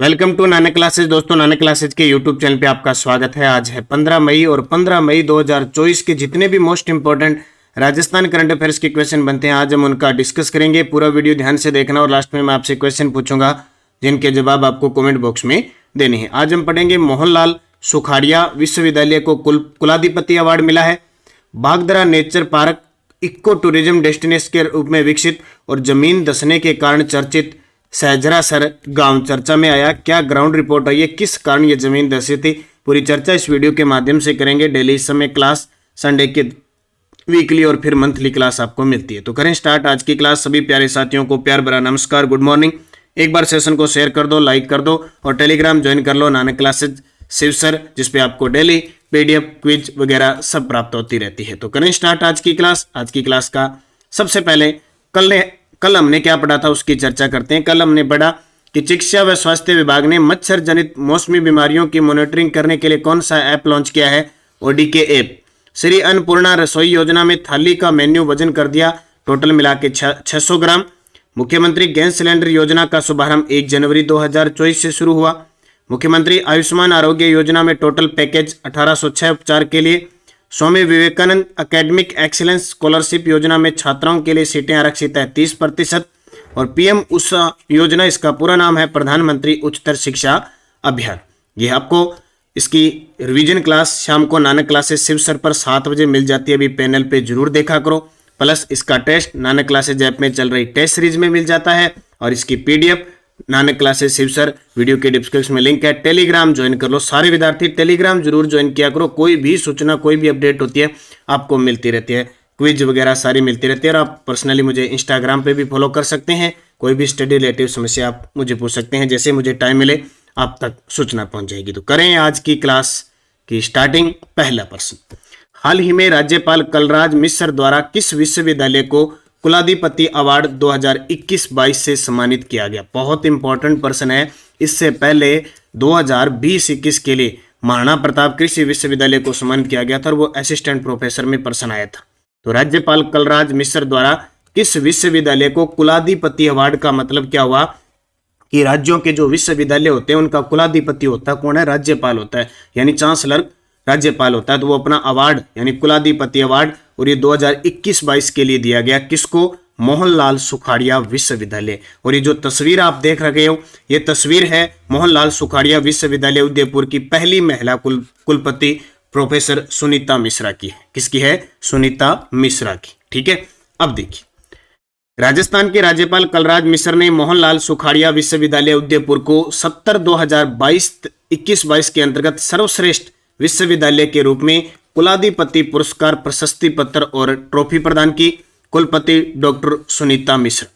Welcome to Nanak classes. दोस्तों, Nanak classes के YouTube channel पे आपका स्वागत है। आज है 15 मई और 15 मई 2024 के जितने भी most important Rajasthan current affairs के क्वेश्चन बनते हैं आज हम उनका डिस्कस करेंगे। पूरा वीडियो ध्यान से देखना और लास्ट में मैं आपसे क्वेश्चन पूछूंगा जिनके जवाब आपको कमेंट बॉक्स में देने हैं। आज हम पढ़ेंगे मोहनलाल सुखाड़िया विश्वविद्यालय को कुलाधिपति अवार्ड मिला है। Bagdara nature park eco tourism destination के रूप में विकसित और जमीन धंसने के कारण चर्चित सहजरासर गांव चर्चा में आया। क्या ग्राउंड रिपोर्ट है, ये किस कारण ये जमीन धंसी थी, पूरी चर्चा इस वीडियो के माध्यम से करेंगे। डेली इस समय क्लास संडे के वीकली और फिर मंथली क्लास आपको मिलती है। तो करें स्टार्ट आज की क्लास। सभी प्यारे साथियों को प्यार भरा नमस्कार, गुड मॉर्निंग। एक बार सेशन को शेयर कर दो, लाइक कर दो और टेलीग्राम ज्वाइन कर लो नानक क्लासेज शिव सर, जिसपे आपको डेली पीडीएफ क्विज वगैरह सब प्राप्त होती रहती है। तो करें स्टार्ट आज की क्लास। आज की क्लास का सबसे पहले कल हमने क्या पढ़ा था उसकी चर्चा करते हैं। कल हमने पढ़ा कि चिकित्सा व स्वास्थ्य विभाग ने मच्छर जनित मौसमी बीमारियों की मॉनिटरिंग करने के लिए कौन सा ऐप लॉन्च किया है, ओडीके ऐप। श्री अन्नपूर्णा रसोई योजना में थाली का मेन्यू वजन कर दिया, टोटल मिला के 600 ग्राम। मुख्यमंत्री गैस सिलेंडर योजना का शुभारंभ 1 जनवरी 2024 से शुरू हुआ। मुख्यमंत्री आयुष्मान आरोग्य योजना में टोटल पैकेज 1806 उपचार के लिए। Swami Vivekananda academic excellence scholarship योजना में छात्राओं के लिए सीटें आरक्षित है 30%। और पीएम उषा योजना, इसका पूरा नाम है प्रधानमंत्री उच्चतर शिक्षा अभियान। ये आपको इसकी रिवीजन क्लास शाम को नानक क्लासेस शिव सर पर 7 बजे मिल जाती है। अभी पैनल पे जरूर देखा करो। प्लस इसका टेस्ट नानक क्लासेज ऐप में चल रही टेस्ट सीरीज में मिल जाता है और इसकी PDF Nanak classes Shiv sir video के डिस्क्रिप्शन में लिंक है। टेलीग्राम ज्वाइन कर लो। सारे विद्यार्थी टेलीग्राम जरूर ज्वाइन किया करो। कोई भी सूचना, कोई भी अपडेट होती है आपको मिलती रहती है। क्विज वगैरह सारी मिलती रहती है। और आप पर्सनली मुझे इंस्टाग्राम पे भी फॉलो कर सकते हैं। कोई भी स्टडी रिलेटिव समस्या आप मुझे पूछ सकते हैं। जैसे मुझे टाइम मिले आप तक सूचना पहुंच जाएगी। तो करें आज की क्लास की स्टार्टिंग। पहला प्रश्न, हाल ही में राज्यपाल कलराज मिश्र द्वारा किस विश्वविद्यालय को कुलाधिपति अवार्ड 2021-22 से सम्मानित किया गया? बहुत इंपॉर्टेंट प्रश्न है। इससे पहले 2020-21 के लिए महाराणा प्रताप कृषि विश्वविद्यालय को सम्मानित किया गया था और वो असिस्टेंट प्रोफेसर में प्रश्न आया था। तो राज्यपाल कलराज मिश्र द्वारा किस विश्वविद्यालय को कुलाधिपति अवार्ड का मतलब क्या हुआ कि राज्यों के जो विश्वविद्यालय होते हैं उनका कुलाधिपति होता कौन है? राज्यपाल होता है, यानी चांसलर राज्यपाल होता है। तो वो अपना अवार्ड यानी कुलाधिपति अवार्ड और ये 2021-22 के लिए दिया गया किसको? मोहनलाल सुखाड़िया विश्वविद्यालय। और ये जो तस्वीर आप देख रहे हो ये तस्वीर है मोहनलाल सुखाड़िया विश्वविद्यालय उदयपुर की पहली महिला कुलपति प्रोफेसर सुनीता मिश्रा की है। किसकी है? सुनीता मिश्रा की। ठीक है, अब देखिए राजस्थान के राज्यपाल कलराज मिश्र ने मोहनलाल सुखाड़िया विश्वविद्यालय उदयपुर को 2021-22 के अंतर्गत सर्वश्रेष्ठ विश्वविद्यालय के रूप में कुलाधिपति पुरस्कार, प्रशस्ति पत्र और ट्रॉफी प्रदान की। कुलपति डॉक्टर सुनीता मिश्र।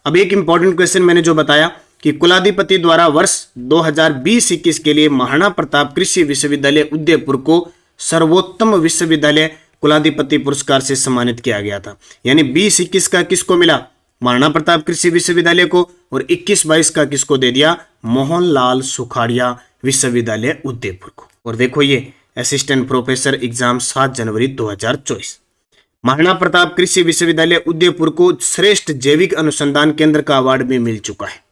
अब एक इंपॉर्टेंट क्वेश्चन मैंने जो बताया कि कुलाधिपति द्वारा वर्ष 2020-21 के लिए महाराणा प्रताप कृषि विश्वविद्यालय उदयपुर को सर्वोत्तम विश्वविद्यालय कुलाधिपति पुरस्कार से सम्मानित किया गया था। यानी 20-21 का किसको मिला? महाराणा प्रताप कृषि विश्वविद्यालय को। और 21-22 का किसको दे दिया? मोहनलाल सुखाड़िया विश्वविद्यालय उदयपुर को। और देखो ये असिस्टेंट प्रोफेसर एग्जाम 7 जनवरी 2024। महाराणा प्रताप कृषि विश्वविद्यालय उदयपुर को श्रेष्ठ जैविक अनुसंधान केंद्र का अवार्ड भी मिल चुका है।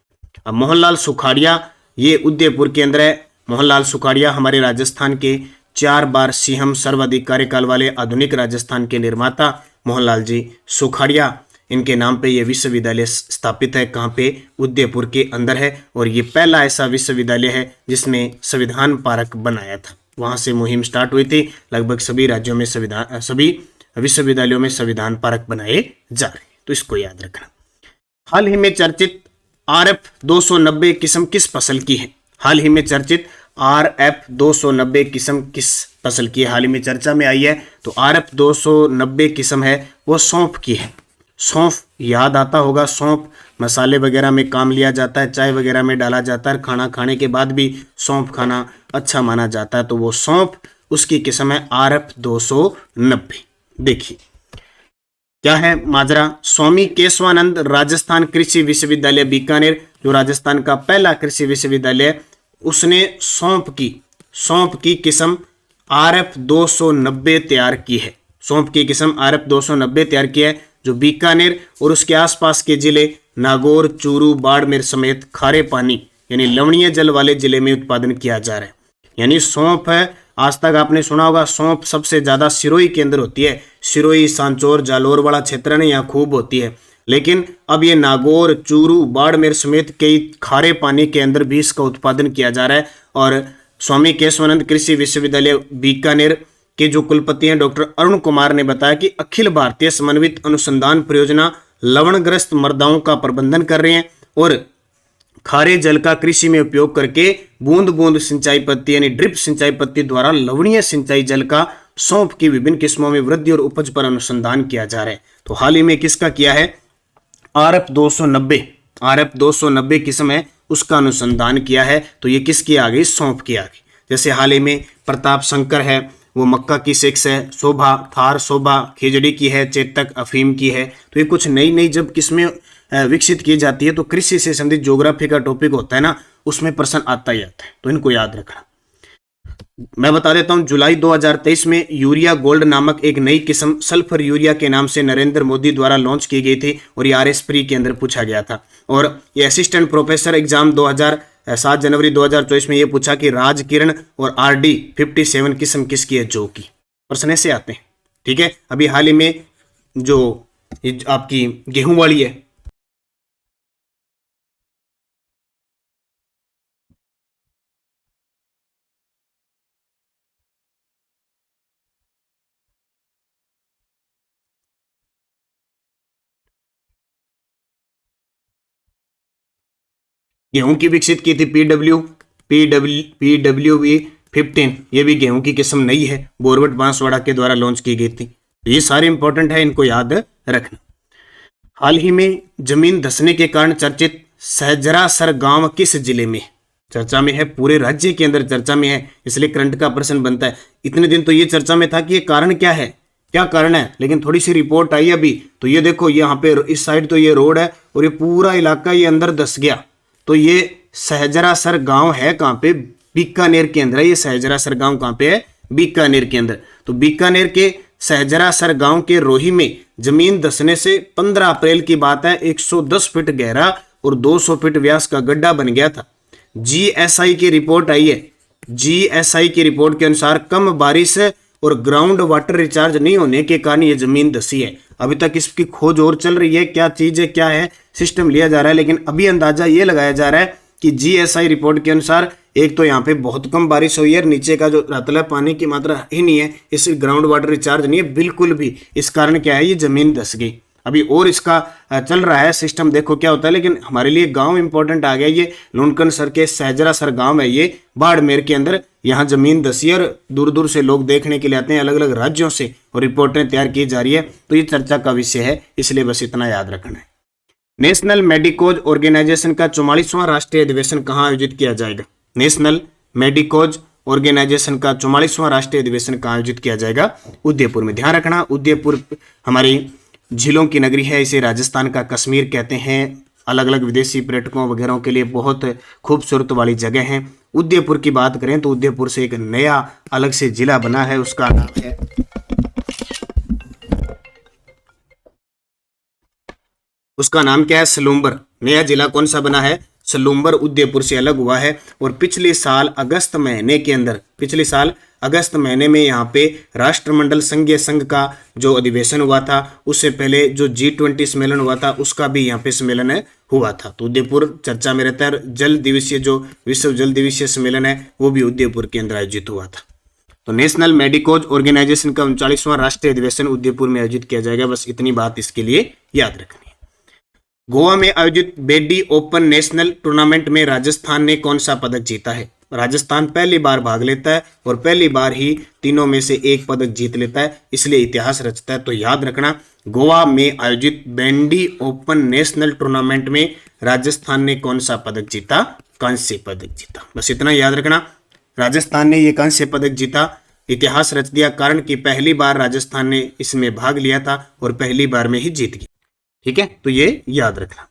अब मोहनलाल सुखाड़िया ये उदयपुर के अंदर है। मोहनलाल सुखाड़िया हमारे राजस्थान के 4 बार सीएम सर्वाधिक कार्यकाल वाले आधुनिक राजस्थान के निर्माता मोहनलाल जी सुखाड़िया, इनके नाम पे ये विश्वविद्यालय स्थापित है। कहाँ पे? उदयपुर के अंदर है। और ये पहला ऐसा विश्वविद्यालय है जिसने संविधान पार्क बनाया था। वहां से मुहिम स्टार्ट हुई थी। लगभग सभी राज्यों में सभी विश्वविद्यालयों में संविधान पार्क बनाए जा रहे हैं, तो इसको याद रखना। हाल ही में चर्चित RF 290 किस्म किस फसल की है? हाल ही में चर्चित RF 290 किस्म किस फसल की है? हाल ही में चर्चा में आई है। तो RF 290 किस्म है वो सौंफ की है। सौंफ याद आता होगा। सौंफ मसाले वगैरह में काम लिया जाता है, चाय वगैरह में डाला जाता है। खाना खाने के बाद भी सौंफ खाना अच्छा माना जाता है। तो वो सौंफ उसकी किस्म है RF 290। देखिए क्या है माजरा। स्वामी केशवानंद राजस्थान कृषि विश्वविद्यालय बीकानेर, जो राजस्थान का पहला कृषि विश्वविद्यालय, उसने सौंफ की किस्म RF 290 तैयार की है। सौंफ की किस्म RF 290 तैयार की है, जो बीकानेर और उसके आसपास के जिले नागौर, चूरू, बाड़मेर समेत खारे पानी यानी लवणीय जल वाले जिले में उत्पादन किया जा रहा है। यानी सौंफ है, आज तक आपने सुना होगा सौंफ सबसे ज्यादा सिरोही के अंदर होती है, सिरोही, सांचौर, जालोर वाला क्षेत्र में यहाँ खूब होती है। लेकिन अब ये नागौर, चूरू, बाड़मेर समेत कई खारे पानी के अंदर भी इसका उत्पादन किया जा रहा है। और स्वामी केशवानंद कृषि विश्वविद्यालय बीकानेर के जो कुलपति हैं डॉक्टर अरुण कुमार ने बताया कि अखिल भारतीय समन्वित अनुसंधान परियोजना लवणग्रस्त मृदाओं का प्रबंधन कर रहे हैं और खारे जल का कृषि में उपयोग करके बूंद बूंद सिंचाई पद्धति यानी ड्रिप सिंचाई पद्धति द्वारा लवणीय सिंचाई जल का सौंफ की विभिन्न किस्मों में वृद्धि और उपज पर अनुसंधान किया जा रहा है। तो हाल ही में किसका किया है, RF 290 किस्म है उसका अनुसंधान किया है। तो ये किसकी आ गई, सौंफ की आ गई। जैसे हाल ही में प्रताप शंकर है, वो मक्का की 6 है, शोभा, थार शोभा खिजड़ी की है, चेतक अफीम की है। तो ये कुछ नई नई जब किस्में विकसित की जाती है तो कृषि से संबंधित ज्योग्राफी का टॉपिक होता है ना, उसमें प्रश्न आता ही आता है, तो इनको याद रखना। मैं बता देता हूं, जुलाई 2023 में यूरिया गोल्ड नामक एक नई किस्म सल्फर यूरिया के नाम से नरेंद्र मोदी द्वारा लॉन्च की गई थी और ये RS प्री के अंदर पूछा गया था। और ये असिस्टेंट प्रोफेसर एग्जाम 7 जनवरी 2024 में ये पूछा कि राजकिरण और RD 57 किस्म किसकी है, जो की। प्रश्न ऐसे आते हैं, ठीक है। अभी हाल ही में जो आपकी गेहूं वाली है, गेहूं की विकसित की थी PWV 15, ये भी गेहूं की किस्म नई है, बोरवट बांसवाड़ा के द्वारा लॉन्च की गई थी। तो ये सारे इंपॉर्टेंट है, इनको याद रखना। हाल ही में जमीन धंसने के कारण चर्चित सहजरासर गांव किस जिले में चर्चा में है, पूरे राज्य के अंदर चर्चा में है, इसलिए करंट का प्रश्न बनता है। इतने दिन तो ये चर्चा में था कि ये कारण क्या है, क्या कारण है, लेकिन थोड़ी सी रिपोर्ट आई अभी, तो ये देखो यहाँ पे इस साइड तो ये रोड है और ये पूरा इलाका ये अंदर धस गया। तो ये सहजरासर गांव है कहाँ पे, बीकानेर के अंदर है। ये सहजरासर गांव कहाँ पे है, बीकानेर के अंदर। तो बीकानेर के सहजरासर गांव के रोही में जमीन धंसने से 15 अप्रैल की बात है 110 फीट गहरा और 200 फीट व्यास का गड्ढा बन गया था। GSI की रिपोर्ट आई है, GSI की रिपोर्ट के अनुसार कम बारिश और ग्राउंड वाटर रिचार्ज नहीं होने के कारण ये जमीन धसी है। अभी तक इसकी खोज और चल रही है, क्या चीज है, क्या है, सिस्टम लिया जा रहा है, लेकिन अभी अंदाजा ये लगाया जा रहा है कि GSI रिपोर्ट के अनुसार एक तो यहाँ पे बहुत कम बारिश हुई है, नीचे का जो रतला पानी की मात्रा ही नहीं है, इस ग्राउंड वाटर रिचार्ज नहीं है बिल्कुल भी, इस कारण क्या है ये जमीन धस गई। अभी और इसका चल रहा है सिस्टम, देखो क्या होता है। लेकिन हमारे लिए गांव इंपॉर्टेंट आ गया, ये लुनकन सर के सहजरासर गांव है, ये बाड़मेर के अंदर, यहाँ जमीन धसी और दूर दूर से लोग देखने के लिए आते हैं, अलग अलग राज्यों से, और रिपोर्टें तैयार की जा रही है। तो ये चर्चा का विषय है, इसलिए बस इतना याद रखना है। नेशनल मेडिकोज ऑर्गेनाइजेशन का 44वां राष्ट्रीय अधिवेशन कहाँ आयोजित किया जाएगा, नेशनल मेडिकोज ऑर्गेनाइजेशन का 44वां राष्ट्रीय अधिवेशन कहाँ आयोजित किया जाएगा, उदयपुर में। ध्यान रखना, उदयपुर हमारी झीलों की नगरी है, इसे राजस्थान का कश्मीर कहते हैं। अलग अलग विदेशी पर्यटकों वगैरह के लिए बहुत खूबसूरत वाली जगह है। उदयपुर की बात करें तो उदयपुर से एक नया अलग से जिला बना है, उसका नाम क्या है, सलूम्बर। नया जिला कौन सा बना है, सलूम्बर, उदयपुर से अलग हुआ है। और पिछले साल अगस्त महीने में यहाँ पे राष्ट्रमंडल संघीय संघ का जो अधिवेशन हुआ था, उससे पहले जो G20 सम्मेलन हुआ था उसका भी यहाँ पे सम्मेलन हुआ था। तो उदयपुर चर्चा में रहता है। जल दिवसीय जो विश्व जल दिवसीय सम्मेलन है वो भी उदयपुर के अंदर आयोजित हुआ था। तो नेशनल मेडिकोज ऑर्गेनाइजेशन का 39वां राष्ट्रीय अधिवेशन उदयपुर में आयोजित किया जाएगा, बस इतनी बात इसके लिए याद रखनी है। गोवा में आयोजित बेडी ओपन नेशनल टूर्नामेंट में राजस्थान ने कौन सा पदक जीता है, राजस्थान पहली बार भाग लेता है और पहली बार ही तीनों में से एक पदक जीत लेता है, इसलिए इतिहास रचता है। तो याद रखना, गोवा में आयोजित बेडी ओपन नेशनल टूर्नामेंट में राजस्थान ने कौन सा पदक जीता, कांस्य पदक जीता, बस इतना याद रखना। राजस्थान ने ये कांस्य पदक जीता, इतिहास रच दिया, कारण कि पहली बार राजस्थान ने इसमें भाग लिया था और पहली बार में ही जीत गया। ठीक है, तो ये याद रखना।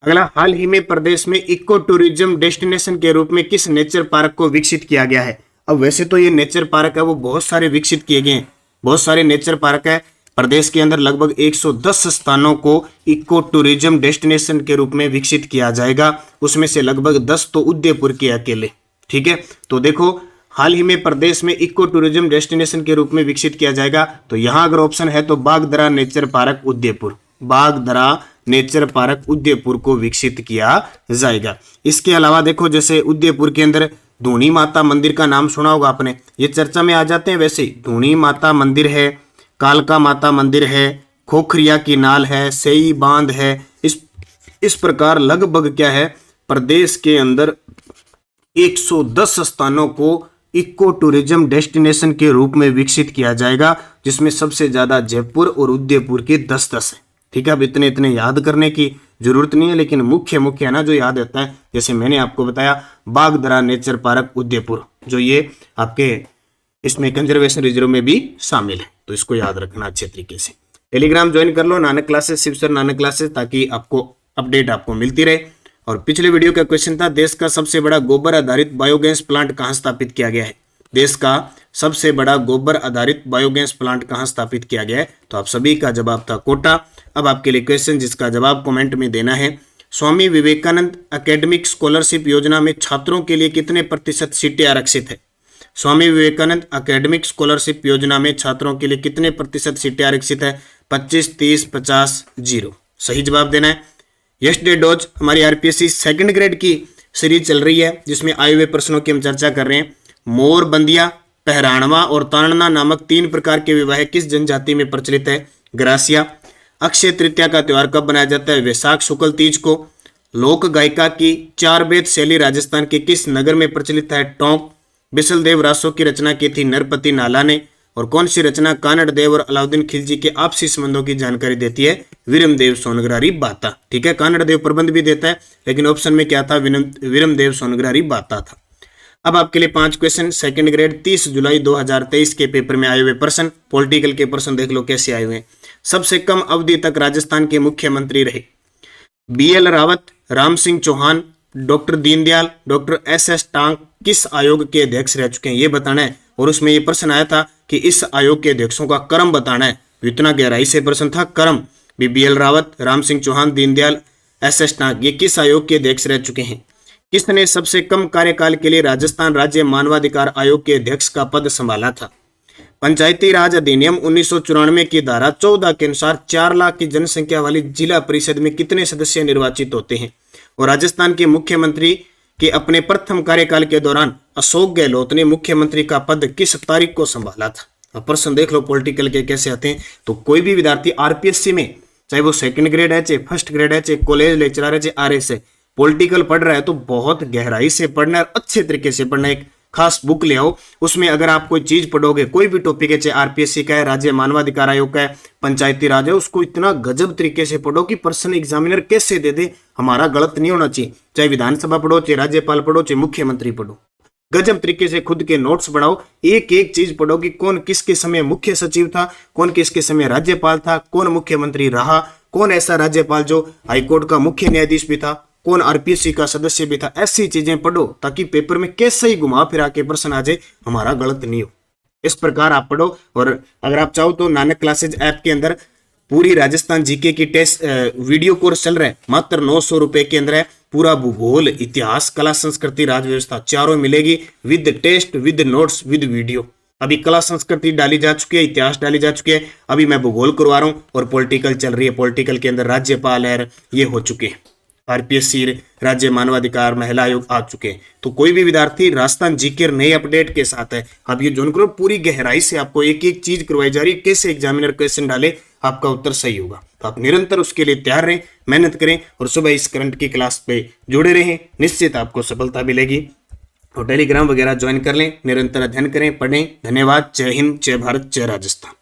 अगला, हाल ही में प्रदेश में इको टूरिज्म डेस्टिनेशन के रूप में किस नेचर पार्क को विकसित किया गया है। अब वैसे तो ये नेचर पार्क है वो बहुत सारे विकसित किए गए हैं, बहुत सारे नेचर पार्क है, प्रदेश के अंदर लगभग 110 स्थानों को इको टूरिज्म डेस्टिनेशन के रूप में विकसित किया जाएगा, उसमें से लगभग 10 तो उदयपुर के अकेले। ठीक है, तो देखो हाल ही में प्रदेश में इको टूरिज्म डेस्टिनेशन के रूप में विकसित किया जाएगा, तो यहां अगर ऑप्शन है तो Bagdara nature park Udaipur, Bagdara nature park Udaipur को विकसित किया जाएगा। इसके अलावा देखो जैसे उदयपुर के अंदर धूनी माता मंदिर का नाम सुना होगा आपने, ये चर्चा में आ जाते हैं। वैसे धूनी माता मंदिर है, कालका माता मंदिर है, खोखरिया की नाल है, सेई बांध है। इस प्रकार लगभग क्या है, प्रदेश के अंदर 110 स्थानों को इको टूरिज्म डेस्टिनेशन के रूप में विकसित किया जाएगा, जिसमें सबसे ज्यादा जयपुर और उदयपुर के 10-10 है। ठीक है, अब इतने इतने याद करने की जरूरत नहीं है, लेकिन मुख्य है ना जो याद रहता है, जैसे मैंने आपको बताया बागदरा नेचर पार्क उदयपुर, जो ये आपके इसमें कंजर्वेशन रिजर्व में भी शामिल है, तो इसको याद रखना अच्छे तरीके से। टेलीग्राम ज्वाइन कर लो, Nanak classes, Shiv sir Nanak classes, ताकि आपको अपडेट आपको मिलती रहे। और पिछले वीडियो का क्वेश्चन था, देश का सबसे बड़ा गोबर आधारित बायोगैस प्लांट कहाँ स्थापित किया गया है? देश का सबसे बड़ा गोबर आधारित बायोगैस प्लांट कहाँ स्थापित किया गया है? तो आप सभी का जवाब था कोटा। अब आपके लिए क्वेश्चन जिसका जवाब कमेंट में देना है, स्वामी विवेकानंद एकेडमिक स्कॉलरशिप योजना में छात्रों के लिए कितने प्रतिशत सीटें आरक्षित है? स्वामी विवेकानंद एकेडमिक स्कॉलरशिप योजना में छात्रों के लिए कितने प्रतिशत सीटें आरक्षित है? 25, 30, 50, 0 सही जवाब देना है। यस्टरडे डॉज हमारी आरपीएससी सेकंड ग्रेड की सीरीज चल रही है, जिसमें आए हुए प्रश्नों की हम चर्चा कर रहे हैं। मोर, बंदिया, पहराणवा और तानना नामक 3 प्रकार के विवाह किस जनजाति में प्रचलित है? ग्रासिया। अक्षय तृतीया का त्योहार कब मनाया जाता है? वैशाख शुक्ल तीज को। लोक गायिका की 4 बेद शैली राजस्थान के किस नगर में प्रचलित है? टोंक। बिसलदेव रासो की रचना की थी नरपति नाला ने। और कौन सी रचना कानड़ देव और अलाउद्दीन खिलजी के आपसी संबंधों की जानकारी देती है? वीरमदेव सोनग्रारी बाता। ठीक है, कानड़ देव प्रबंध भी देता है, लेकिन ऑप्शन में क्या था? वीरमदेव सोनग्रारी बाता था। अब आपके लिए 5 क्वेश्चन सेकंड ग्रेड 30 जुलाई 2023 के पेपर में आए हुए प्रश्न, पॉलिटिकल के प्रश्न देख लो कैसे आए हुए। सबसे कम अवधि तक राजस्थान के मुख्यमंत्री रहे? BL Rawat, Ram Singh Chauhan, doctor Deendayal, doctor SS Tank किस आयोग के अध्यक्ष रह चुके हैं ये बताना है। और उसमें ये प्रश्न आया था कि इस आयोग के अध्यक्षों का क्रम बताना है, इतना गहराई से प्रश्न था। क्रम BL रावत, राम सिंह चौहान, दीनदयाल, SS टांक ये किस आयोग के अध्यक्ष रह चुके हैं? किसने सबसे कम कार्यकाल के लिए राजस्थान राज्य मानवाधिकार आयोग के अध्यक्ष का पद संभाला था? पंचायती राज अधिनियम 1994 की धारा 14 के अनुसार 4 लाख की जनसंख्या वाली जिला परिषद में कितने सदस्य निर्वाचित होते हैं? और राजस्थान के मुख्यमंत्री के अपने प्रथम कार्यकाल के दौरान अशोक गहलोत ने मुख्यमंत्री का पद किस तारीख को संभाला था? अब प्रश्न देख लो पॉलिटिकल के कैसे आते हैं। तो कोई भी विद्यार्थी आरपीएससी में, चाहे वो सेकंड ग्रेड है, चाहे फर्स्ट ग्रेड है, चाहे कॉलेज लेक्चरर है, चाहे RS है, पॉलिटिकल पढ़ रहा है तो बहुत गहराई से पढ़ना है, अच्छे तरीके से पढ़ना है। एक खास बुक ले आओ, उसमें अगर आप कोई चीज पढ़ोगे, कोई भी टॉपिक है, चाहे आरपीएससी का है, राज्य मानवाधिकार आयोग का है, पंचायती राज है, उसको इतना गजब तरीके से पढ़ो कि पर्सन एग्जामिनर कैसे दे दे, हमारा गलत नहीं होना चाहिए। चाहे विधानसभा पढ़ो, चाहे राज्यपाल पढ़ो, चाहे मुख्यमंत्री पढ़ो, गजब तरीके से खुद के नोट्स बनाओ, एक एक चीज पढ़ो कि कौन किसके समय मुख्य सचिव था, कौन किसके समय राज्यपाल था, कौन मुख्यमंत्री रहा, कौन ऐसा राज्यपाल जो हाईकोर्ट का मुख्य न्यायाधीश भी था, कौन आरपीएससी का सदस्य भी था। ऐसी चीजें पढ़ो ताकि पेपर में कैसे ही घुमा फिरा के प्रश्न आ जाए, हमारा गलत नहीं हो। इस प्रकार आप पढ़ो। और अगर आप चाहो तो नानक क्लासेज ऐप के अंदर पूरी राजस्थान जीके की टेस्ट वीडियो कोर्स चल रहा है, मात्र 900 रुपए के अंदर है। पूरा भूगोल, इतिहास, कला, संस्कृति, राज व्यवस्था चारों मिलेगी, with test, with notes, with video. अभी कला संस्कृति डाली जा चुकी है, इतिहास डाली जा चुकी है, अभी मैं भूगोल करवा रहा हूँ और पॉलिटिकल चल रही है। पॉलिटिकल के अंदर राज्यपाल है, ये हो चुके हैं, आरपीएससी, राज्य मानवाधिकार, महिला आयोग आ चुके हैं। तो कोई भी विद्यार्थी राजस्थान जीके नए अपडेट के साथ है, आप ये ज्वाइन करो। पूरी गहराई से आपको एक एक चीज करवाई जा रही है, कैसे एग्जामिनर क्वेश्चन डाले आपका उत्तर सही होगा। तो आप निरंतर उसके लिए तैयार रहें, मेहनत करें और सुबह इस करंट की क्लास पे जुड़े रहें, निश्चित आपको सफलता मिलेगी। और टेलीग्राम वगैरह ज्वाइन कर लें, निरंतर अध्ययन करें, पढ़ें। धन्यवाद। जय हिंद, जय भारत, जय राजस्थान।